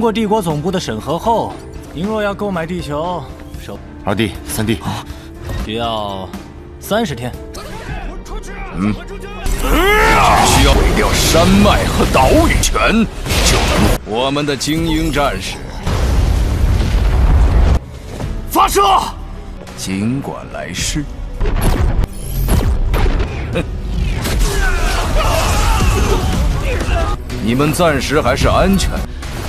过帝国总部的审核后，您若要购买地球，二弟、三弟，需要30天。只需要毁掉山脉和岛屿权，就能我们的精英战士发射，尽管来世。你们暂时还是安全，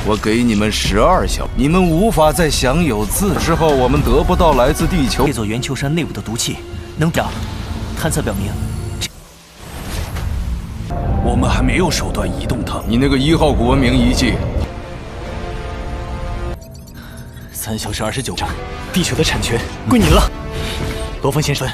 我给你们12小时，你们无法再享有自由。之后我们得不到来自地球这座圆球山内部的毒气能长。探测表明，我们还没有手段移动它。你那个1号古文明遗迹，3小时29章，地球的产权归您了，罗峰先生，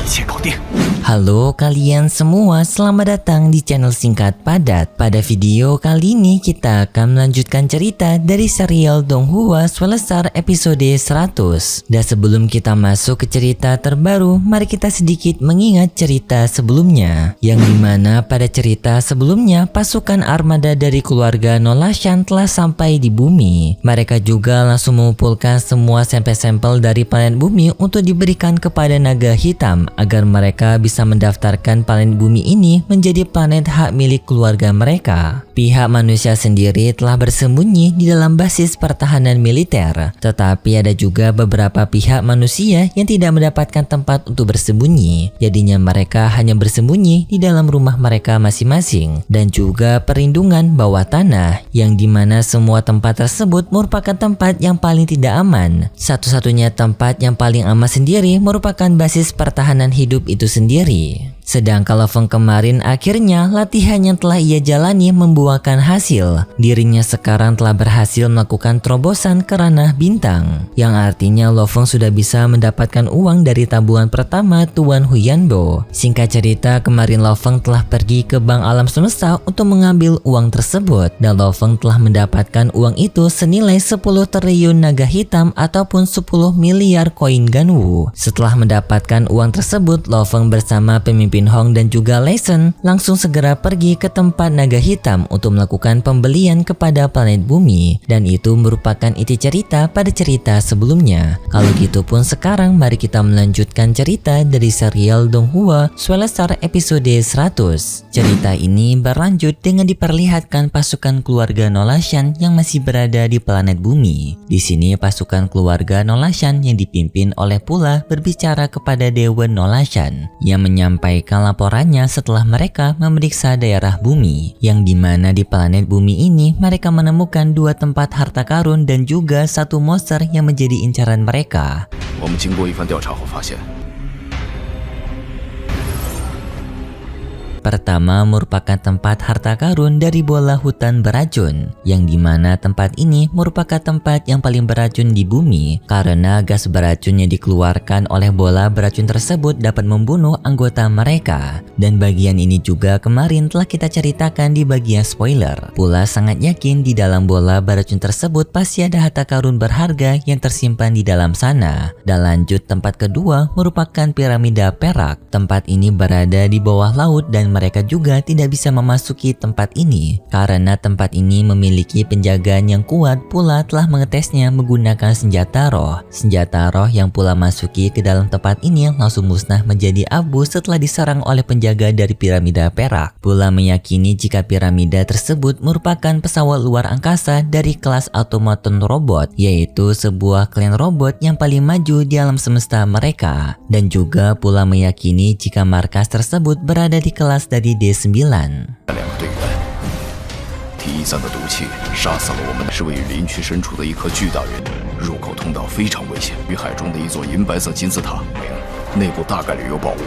一切搞定。Halo kalian semua, selamat datang di channel Singkat Padat. Pada video kali ini kita akan melanjutkan cerita dari serial Donghua Swelestar episode 100. Dan sebelum kita masuk ke cerita terbaru, mari kita sedikit mengingat cerita sebelumnya. Yang dimana pada cerita sebelumnya, pasukan armada dari keluarga Nolashan telah sampai di bumi. Mereka juga langsung mengumpulkan semua sampel-sampel dari planet bumi untuk diberikan kepada naga hitam agar mereka bisa mendaftarkan planet bumi ini menjadi planet hak milik keluarga mereka. Pihak manusia sendiri telah bersembunyi di dalam basis pertahanan militer, tetapi ada juga beberapa pihak manusia yang tidak mendapatkan tempat untuk bersembunyi. Jadinya mereka hanya bersembunyi di dalam rumah mereka masing-masing, dan juga perlindungan bawah tanah, yang dimana semua tempat tersebut merupakan tempat yang paling tidak aman. Satu-satunya tempat yang paling aman sendiri merupakan basis pertahanan hidup itu sendiri. Sedangkan Loveng kemarin akhirnya latihan yang telah ia jalani membuahkan hasil. Dirinya sekarang telah berhasil melakukan terobosan ke ranah bintang, yang artinya Loveng sudah bisa mendapatkan uang dari tabungan pertama Tuan Huyanbo. Singkat cerita, kemarin Loveng telah pergi ke Bank Alam Semesta untuk mengambil uang tersebut, dan Loveng telah mendapatkan uang itu senilai 10 triliun naga hitam ataupun 10 miliar koin Ganwu. Setelah mendapatkan uang tersebut, Loveng bersama pemimpin Hong dan juga Leisen langsung segera pergi ke tempat naga hitam untuk melakukan pembelian kepada planet bumi, dan itu merupakan inti cerita pada cerita sebelumnya. Kalau gitu pun sekarang mari kita melanjutkan cerita dari serial Donghua Swelestar episode 100. Cerita ini berlanjut dengan diperlihatkan pasukan keluarga Nolashan yang masih berada di planet bumi. Di sini pasukan keluarga Nolashan yang dipimpin oleh Pula berbicara kepada Dewan Nolashan yang menyampaikan laporannya setelah mereka memeriksa daerah bumi, yang dimana di planet bumi ini mereka menemukan 2 tempat harta karun dan juga 1 monster yang menjadi incaran mereka. Pertama merupakan tempat harta karun dari bola hutan beracun, yang dimana tempat ini merupakan tempat yang paling beracun di bumi karena gas beracun yang dikeluarkan oleh bola beracun tersebut dapat membunuh anggota mereka. Dan bagian ini juga kemarin telah kita ceritakan di bagian spoiler. Pula sangat yakin di dalam bola beracun tersebut pasti ada harta karun berharga yang tersimpan di dalam sana. Dan lanjut, tempat kedua merupakan piramida perak. Tempat ini berada di bawah laut dan mereka juga tidak bisa memasuki tempat ini karena tempat ini memiliki penjagaan yang kuat. Pula telah mengetesnya menggunakan senjata roh. Senjata roh yang Pula masuki ke dalam tempat ini langsung musnah menjadi abu setelah diserang oleh penjaga dari piramida perak. Pula meyakini jika piramida tersebut merupakan pesawat luar angkasa dari kelas automaton robot, yaitu sebuah klan robot yang paling maju di alam semesta mereka. Dan juga Pula meyakini jika markas tersebut berada di kelas dari D9. 第一弹的毒气杀死了我们，是位于林区深处的一颗巨大圆，入口通道非常危险，与海中的一座银白色金字塔，内部大概率有宝物。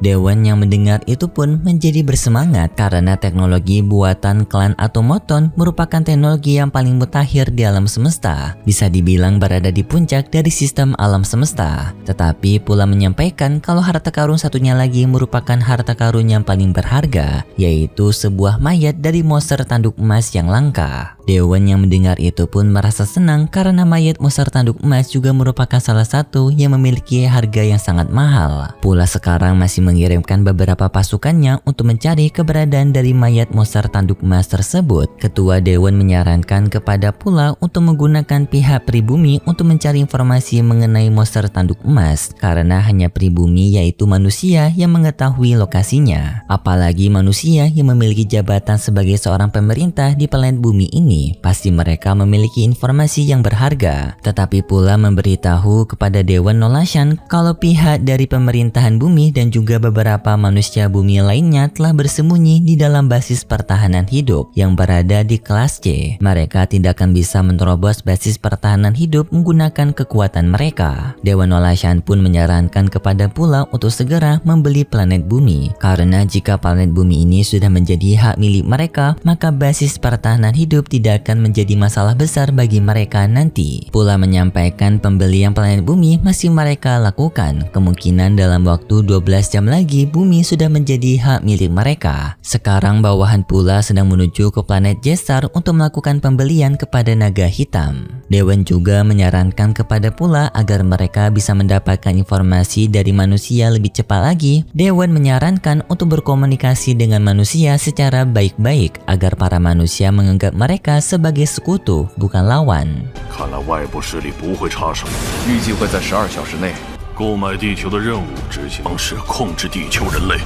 Dewan yang mendengar itu pun menjadi bersemangat karena teknologi buatan klan Automaton merupakan teknologi yang paling mutakhir di alam semesta. Bisa dibilang berada di puncak dari sistem alam semesta. Tetapi Pula menyampaikan kalau harta karun satunya lagi merupakan harta karun yang paling berharga, yaitu sebuah mayat dari monster tanduk emas yang langka. Dewan yang mendengar itu pun merasa senang karena mayat monster tanduk emas juga merupakan salah satu yang memiliki harga yang sangat mahal. Pula sekarang masih mengirimkan beberapa pasukannya untuk mencari keberadaan dari mayat monster tanduk emas tersebut. Ketua Dewan menyarankan kepada Pula untuk menggunakan pihak pribumi untuk mencari informasi mengenai monster tanduk emas karena hanya pribumi yaitu manusia yang mengetahui lokasinya. Apalagi manusia yang memiliki jabatan sebagai seorang pemerintah di planet bumi ini, pasti mereka memiliki informasi yang berharga. Tetapi Pula memberitahu kepada Dewan Nolashan kalau pihak dari pemerintahan bumi dan juga beberapa manusia bumi lainnya telah bersembunyi di dalam basis pertahanan hidup yang berada di kelas C. Mereka tidak akan bisa menerobos basis pertahanan hidup menggunakan kekuatan mereka. Dewan Nolashan pun menyarankan kepada Pula untuk segera membeli planet bumi karena jika planet bumi ini sudah menjadi hak milik mereka, maka basis pertahanan hidup tidak akan menjadi masalah besar bagi mereka nanti. Pula menyampaikan pembelian planet bumi masih mereka lakukan. Kemungkinan dalam waktu 12 jam lagi bumi sudah menjadi hak milik mereka. Sekarang bawahan Pula sedang menuju ke planet Jesar untuk melakukan pembelian kepada naga hitam. Dewan juga menyarankan kepada Pula agar mereka bisa mendapatkan informasi dari manusia lebih cepat lagi. Dewan menyarankan untuk berkomunikasi dengan manusia secara baik-baik agar para manusia menganggap mereka sebagai sekutu, bukan lawan. 看来外部势力不会插手，预计会在12小时内购买地球的任务执行方式控制地球人类。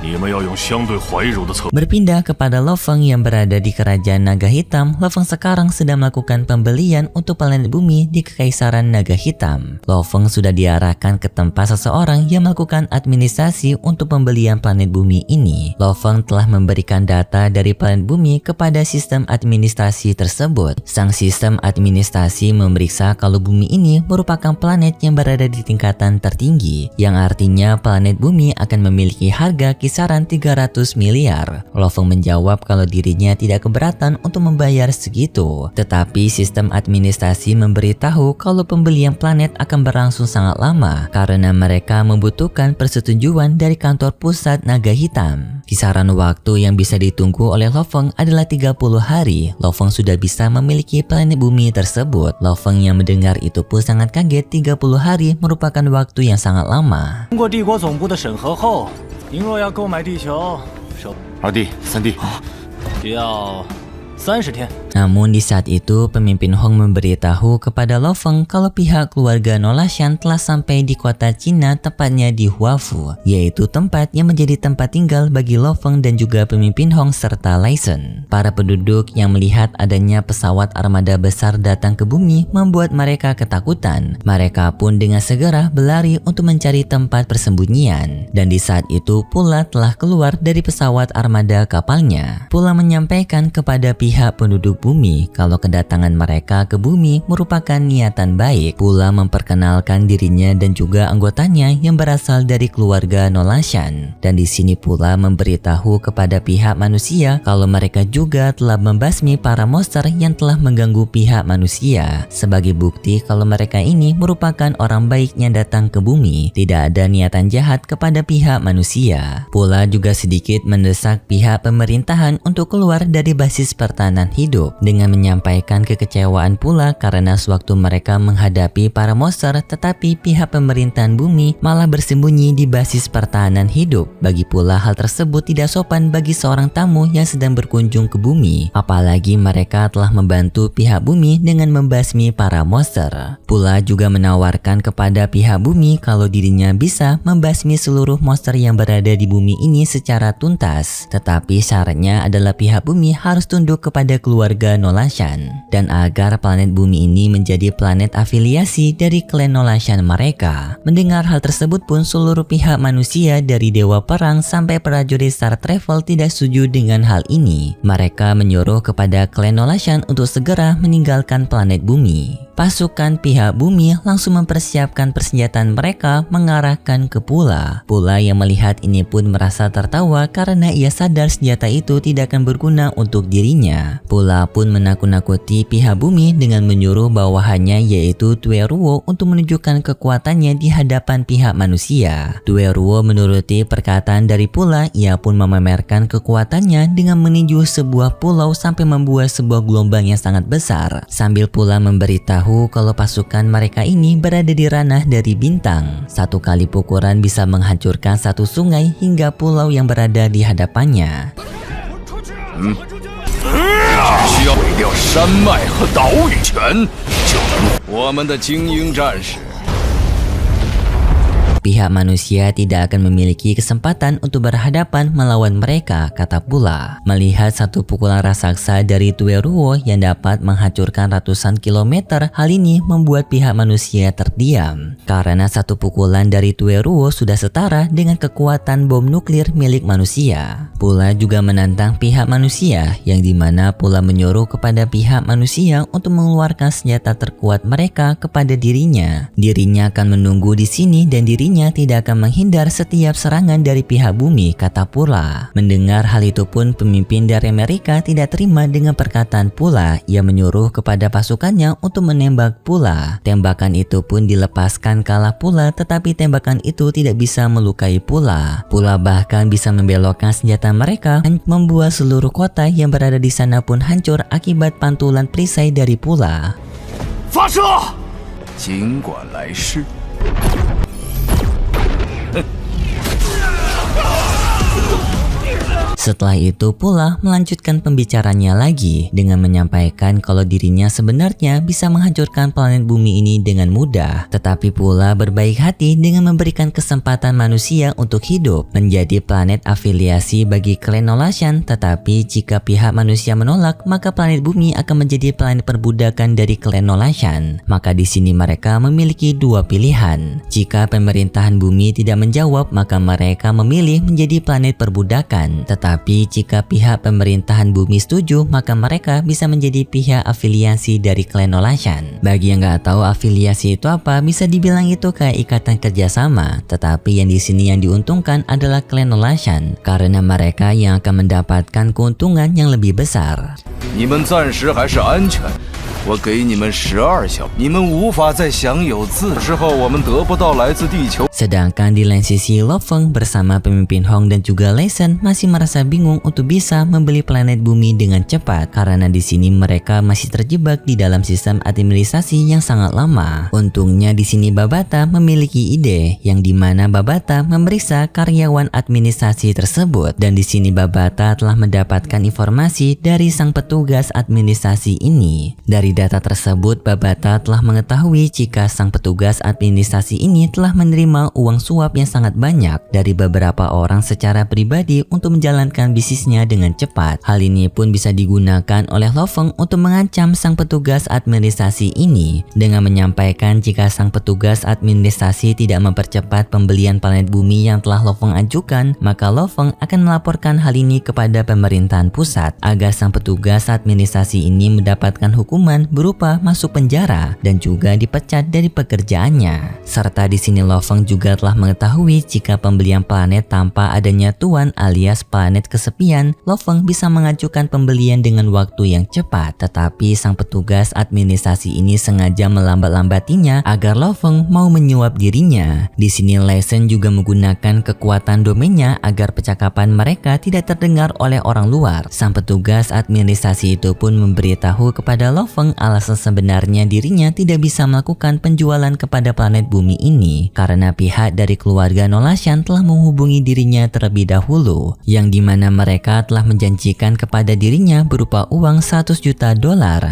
你们要用相对怀柔的策略。 Berpindah kepada Lo Feng yang berada di kerajaan naga hitam, Lo Feng sekarang sedang melakukan pembelian untuk planet bumi di kekaisaran naga hitam. Lo Feng sudah diarahkan ke tempat seseorang yang melakukan administrasi untuk pembelian planet bumi ini. Lo Feng telah memberikan data dari planet bumi kepada sistem administrasi tersebut. Sang sistem administrasi memeriksa kalau bumi ini merupakan planet yang berada di tingkatan tertinggi, yang artinya planet bumi akan memiliki harga kisaran 300 miliar. Lo Feng menjawab kalau dirinya tidak keberatan untuk membayar segitu. Tetapi sistem administrasi memberitahu kalau pembelian planet akan berlangsung sangat lama karena mereka membutuhkan persetujuan dari kantor pusat naga hitam. Kisaran waktu yang bisa ditunggu oleh Lo Feng adalah 30 hari. Lo Feng sudah bisa memiliki planet bumi tersebut. Lo Feng yang mendengar itu pun sangat kaget. 30 hari merupakan waktu yang sangat lama. 通过帝国总部的审核后，您若要购买地球，首二弟、三弟，需要30天。 Namun di saat itu pemimpin Hong memberitahu kepada Lo Feng kalau pihak keluarga Nolashan telah sampai di kota Cina, tepatnya di Huafu, yaitu tempat yang menjadi tempat tinggal bagi Lo Feng dan juga pemimpin Hong serta Lai Shen. Para penduduk yang melihat adanya pesawat armada besar datang ke bumi membuat mereka ketakutan. Mereka pun dengan segera berlari untuk mencari tempat persembunyian. Dan di saat itu Pula telah keluar dari pesawat armada kapalnya. Pula menyampaikan kepada pihak penduduk bumi kalau kedatangan mereka ke bumi merupakan niatan baik. Pula memperkenalkan dirinya dan juga anggotanya yang berasal dari keluarga Nolashan. Dan di sini Pula memberitahu kepada pihak manusia kalau mereka juga telah membasmi para monster yang telah mengganggu pihak manusia. Sebagai bukti kalau mereka ini merupakan orang baik yang datang ke bumi, tidak ada niatan jahat kepada pihak manusia. Pula juga sedikit mendesak pihak pemerintahan untuk keluar dari basis pertahanan hidup dengan menyampaikan kekecewaan Pula karena sewaktu mereka menghadapi para monster, tetapi pihak pemerintahan bumi malah bersembunyi di basis pertahanan hidup. Bagi Pula hal tersebut tidak sopan bagi seorang tamu yang sedang berkunjung ke bumi, apalagi mereka telah membantu pihak bumi dengan membasmi para monster. Pula juga menawarkan kepada pihak bumi kalau dirinya bisa membasmi seluruh monster yang berada di bumi ini secara tuntas, tetapi syaratnya adalah pihak bumi harus tunduk kepada keluarga Nolashan dan agar planet bumi ini menjadi planet afiliasi dari klan Nolashan mereka. Mendengar hal tersebut pun seluruh pihak manusia dari dewa perang sampai prajurit Star Travel tidak setuju dengan hal ini. Mereka menyuruh kepada klan Nolashan untuk segera meninggalkan planet bumi. pasukan pihak bumi langsung mempersiapkan persenjataan mereka mengarahkan ke Pula. Pula yang melihat ini pun merasa tertawa karena ia sadar senjata itu tidak akan berguna untuk dirinya. Pula pun menakut-nakuti pihak bumi dengan menyuruh bawahannya yaitu Tueruo untuk menunjukkan kekuatannya di hadapan pihak manusia. Tueruo menuruti perkataan dari Pula, ia pun memamerkan kekuatannya dengan meninju sebuah pulau sampai membuat sebuah gelombang yang sangat besar. Sambil Pula memberitahu kalau pasukan mereka ini berada di ranah dari bintang. Satu kali pukulan bisa menghancurkan satu sungai hingga pulau yang berada di hadapannya. 需要毁掉山脉和岛屿权，就能我们的精英战士。 Pihak manusia tidak akan memiliki kesempatan untuk berhadapan melawan mereka, kata Pula. Melihat satu pukulan raksasa dari Tueruo yang dapat menghancurkan ratusan kilometer, hal ini membuat pihak manusia terdiam. Karena satu pukulan dari Tueruo sudah setara dengan kekuatan bom nuklir milik manusia. Pula juga menantang pihak manusia, yang dimana Pula menyuruh kepada pihak manusia untuk mengeluarkan senjata terkuat mereka kepada dirinya. Dirinya akan menunggu di sini dan dirinya tidak akan menghindar setiap serangan dari pihak bumi, kata Pula. Mendengar hal itu pun pemimpin dari Amerika tidak terima dengan perkataan Pula. Ia menyuruh kepada pasukannya untuk menembak Pula. Tembakan itu pun dilepaskan kalah Pula, tetapi tembakan itu tidak bisa melukai Pula. Pula bahkan bisa membelokkan senjata mereka, membuat seluruh kota yang berada di sana pun hancur akibat pantulan perisai dari Pula. 发射！尽管来世。 Setelah itu Pula melanjutkan pembicaranya lagi dengan menyampaikan kalau dirinya sebenarnya bisa menghancurkan planet bumi ini dengan mudah. Tetapi Pula berbaik hati dengan memberikan kesempatan manusia untuk hidup menjadi planet afiliasi bagi klan Nolashan. Tetapi jika pihak manusia menolak, maka planet bumi akan menjadi planet perbudakan dari klan Nolashan. Maka di sini mereka memiliki dua pilihan. Jika pemerintahan bumi tidak menjawab, maka mereka memilih menjadi planet perbudakan. Tapi jika pihak pemerintahan bumi setuju, maka mereka bisa menjadi pihak afiliasi dari klan Nolashan. Bagi yang nggak tahu afiliasi itu apa, bisa dibilang itu kayak ikatan kerjasama. Tetapi yang di sini yang diuntungkan adalah klan Nolashan karena mereka yang akan mendapatkan keuntungan yang lebih besar. 你们暂时还是安全。 我给你们12小，你们无法再享有自之后，我们得不到来自地球。 Sedangkan di lain sisi, Lo Feng bersama pemimpin Hong dan juga Lei Shen masih merasa bingung untuk bisa membeli planet bumi dengan cepat karena di sini mereka masih terjebak di dalam sistem administrasi yang sangat lama. Untungnya di sini Babata memiliki ide yang dimana Babata memeriksa karyawan administrasi tersebut dan di sini Babata telah mendapatkan informasi dari sang petugas administrasi ini. Dari data tersebut, Babata telah mengetahui jika sang petugas administrasi ini telah menerima uang suap yang sangat banyak dari beberapa orang secara pribadi untuk menjalankan bisnisnya dengan cepat. Hal ini pun bisa digunakan oleh Lo Feng untuk mengancam sang petugas administrasi ini dengan menyampaikan jika sang petugas administrasi tidak mempercepat pembelian planet bumi yang telah Lo Feng ajukan, maka Lo Feng akan melaporkan hal ini kepada pemerintahan pusat agar sang petugas administrasi ini mendapatkan hukuman berupa masuk penjara dan juga dipecat dari pekerjaannya. Serta di sini Lo Feng juga telah mengetahui jika pembelian planet tanpa adanya tuan alias planet kesepian, Lo Feng bisa mengajukan pembelian dengan waktu yang cepat. Tetapi sang petugas administrasi ini sengaja melambat-lambatinya agar Lo Feng mau menyuap dirinya. Di sini Lei Shen juga menggunakan kekuatan domainnya agar percakapan mereka tidak terdengar oleh orang luar. Sang petugas administrasi itu pun memberitahu kepada Lo Feng alasan sebenarnya dirinya tidak bisa melakukan penjualan kepada planet bumi ini karena pihak dari keluarga Nolashan telah menghubungi dirinya terlebih dahulu, yang dimana mereka telah menjanjikan kepada dirinya berupa uang $100 juta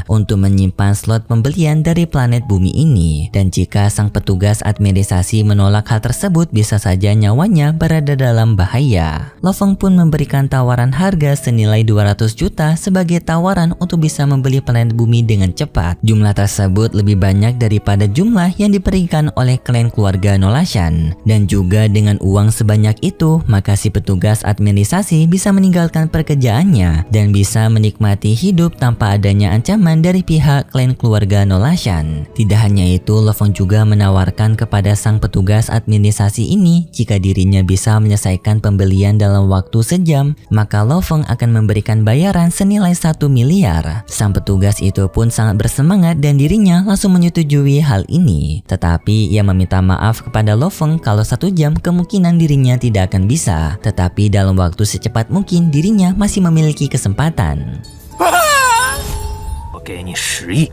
untuk menyimpan slot pembelian dari planet bumi ini. Dan jika sang petugas administrasi menolak hal tersebut, bisa saja nyawanya berada dalam bahaya. Lo Feng pun memberikan tawaran harga senilai $200 juta sebagai tawaran untuk bisa membeli planet bumi dengan dengan cepat. Jumlah tersebut lebih banyak daripada jumlah yang diberikan oleh klan keluarga Nolashan. Dan juga dengan uang sebanyak itu, maka si petugas administrasi bisa meninggalkan pekerjaannya dan bisa menikmati hidup tanpa adanya ancaman dari pihak klan keluarga Nolashan. Tidak hanya itu, Lo Feng juga menawarkan kepada sang petugas administrasi ini jika dirinya bisa menyelesaikan pembelian dalam waktu sejam, maka Lo Feng akan memberikan bayaran senilai 1 miliar. Sang petugas itu pun sangat bersemangat dan dirinya langsung menyetujui hal ini. Tetapi ia meminta maaf kepada Lo Feng kalau 1 jam kemungkinan dirinya tidak akan bisa. Tetapi dalam waktu secepat mungkin dirinya masih memiliki kesempatan. 我给你10亿，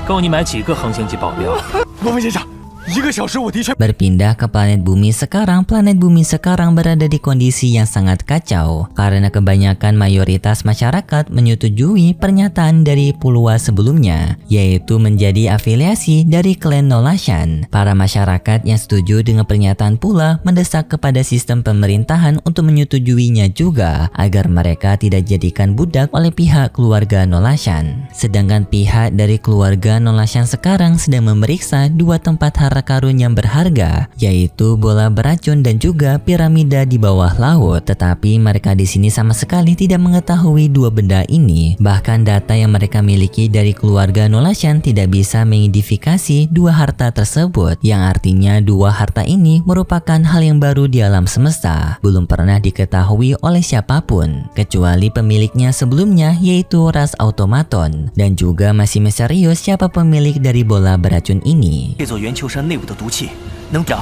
够你买几个恒星级保镖？ 罗峰先生，1个小时我的确。 Berpindah ke planet bumi sekarang berada di kondisi yang sangat kacau karena kebanyakan mayoritas masyarakat menyetujui pernyataan dari Pulau sebelumnya, yaitu menjadi afiliasi dari klan Nolashan. Para masyarakat yang setuju dengan pernyataan pula mendesak kepada sistem pemerintahan untuk menyetujuinya juga agar mereka tidak jadikan budak oleh pihak keluarga Nolashan. Sedangkan pihak dari keluarga Nolashan sekarang sedang memeriksa 2 tempat harta karun yang berharga, yaitu bola beracun dan juga piramida di bawah laut. Tetapi mereka di sini sama sekali tidak mengetahui 2 benda ini. Bahkan data yang mereka miliki dari keluarga Nolashan tidak bisa mengidentifikasi 2 harta tersebut, yang artinya 2 harta ini merupakan hal yang baru di alam semesta, belum pernah diketahui oleh siapapun kecuali pemiliknya sebelumnya, yaitu ras automaton, dan juga masih misterius siapa pemilik dari bola beracun ini. 这座圆球山内部的毒气能长，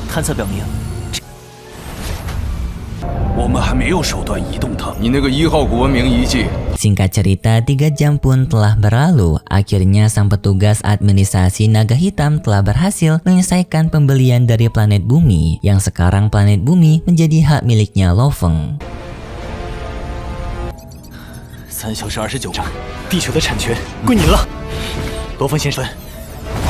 探测表明，我们还没有手段移动它。你那个1号古文明遗迹， Singkat cerita, 3 jam pun telah berlalu. Akhirnya sang petugas administrasi naga hitam telah berhasil menyelesaikan pembelian dari planet bumi, yang sekarang planet bumi menjadi hak miliknya Lo Feng. 3小时29章，地球的产权归您了，罗峰先生，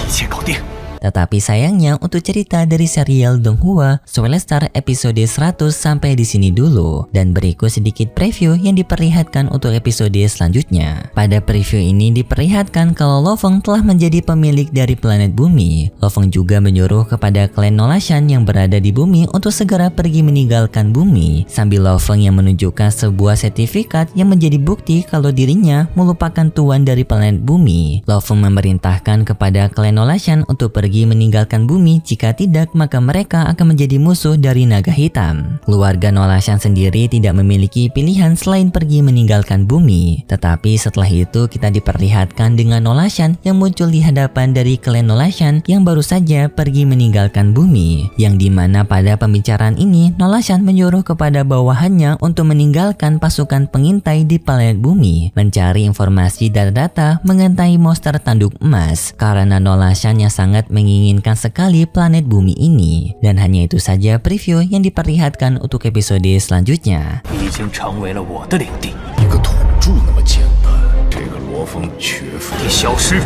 一切搞定。 Tetapi sayangnya untuk cerita dari serial Donghua Soulstar episode 100 sampai di sini dulu, dan berikut sedikit preview yang diperlihatkan untuk episode selanjutnya. Pada preview ini diperlihatkan kalau Lo Feng telah menjadi pemilik dari planet bumi. Lo Feng juga menyuruh kepada klan Nolashan yang berada di bumi untuk segera pergi meninggalkan bumi, sambil Lo Feng yang menunjukkan sebuah sertifikat yang menjadi bukti kalau dirinya melupakan tuan dari planet bumi. Lo Feng memerintahkan kepada klan Nolashan untuk pergi meninggalkan bumi, jika tidak maka mereka akan menjadi musuh dari naga hitam. Keluarga Nolashan sendiri tidak memiliki pilihan selain pergi meninggalkan bumi. Tetapi setelah itu kita diperlihatkan dengan Nolashan yang muncul di hadapan dari klan Nolashan yang baru saja pergi meninggalkan bumi, yang dimana pada pembicaraan ini Nolashan menyuruh kepada bawahannya untuk meninggalkan pasukan pengintai di planet bumi, mencari informasi dan data mengenai monster tanduk emas, karena Nolashan yang sangat menginginkan sekali planet bumi ini. Dan hanya itu saja preview yang diperlihatkan untuk episode selanjutnya. 已经成为了我的领地，一个土著那么简单，这个罗峰绝非你消失，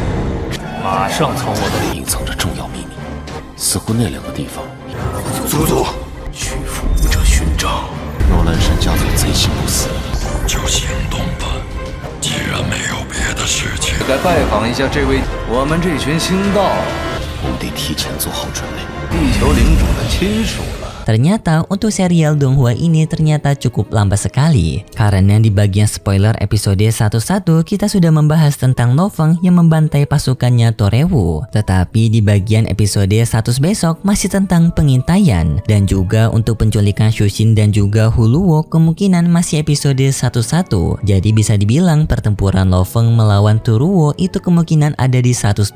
马上从我的隐藏着重要秘密，似乎那2个地方，祖祖去负武者勋章。诺兰山家族贼心不死。就行动吧。既然没有别的事情，该拜访一下这位我们这群星道，我们得提前做好准备。地球领主的亲属了。 Ternyata untuk serial Donghua ini ternyata cukup lambat sekali, karena di bagian spoiler episode 11 kita sudah membahas tentang Lo Feng yang membantai pasukannya Torewu. Tetapi di bagian episode 100 besok masih tentang pengintaian, dan juga untuk penculikan Shushin dan juga Huluo kemungkinan masih episode 11. Jadi bisa dibilang pertempuran Lo Feng melawan Turuo itu kemungkinan ada di 102.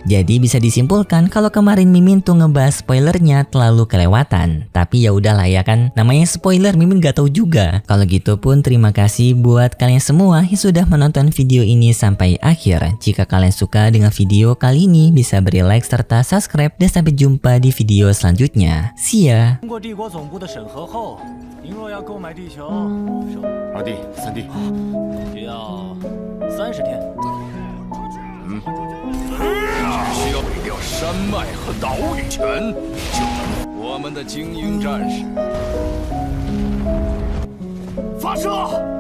Jadi bisa disimpulkan kalau kemarin Mimin tuh ngebahas spoilernya terlalu kelewatan. Tapi ya udahlah ya kan, namanya spoiler, Mimin gak tahu juga. Kalau gitu pun terima kasih buat kalian semua yang sudah menonton video ini sampai akhir. Jika kalian suka dengan video kali ini bisa beri like serta subscribe, dan sampai jumpa di video selanjutnya. See ya. 经过帝国总部的审核后，您若要购买地球，二弟、三弟，只要30天。只需要毁掉山脉和岛屿权，就能我们的精英战士发射！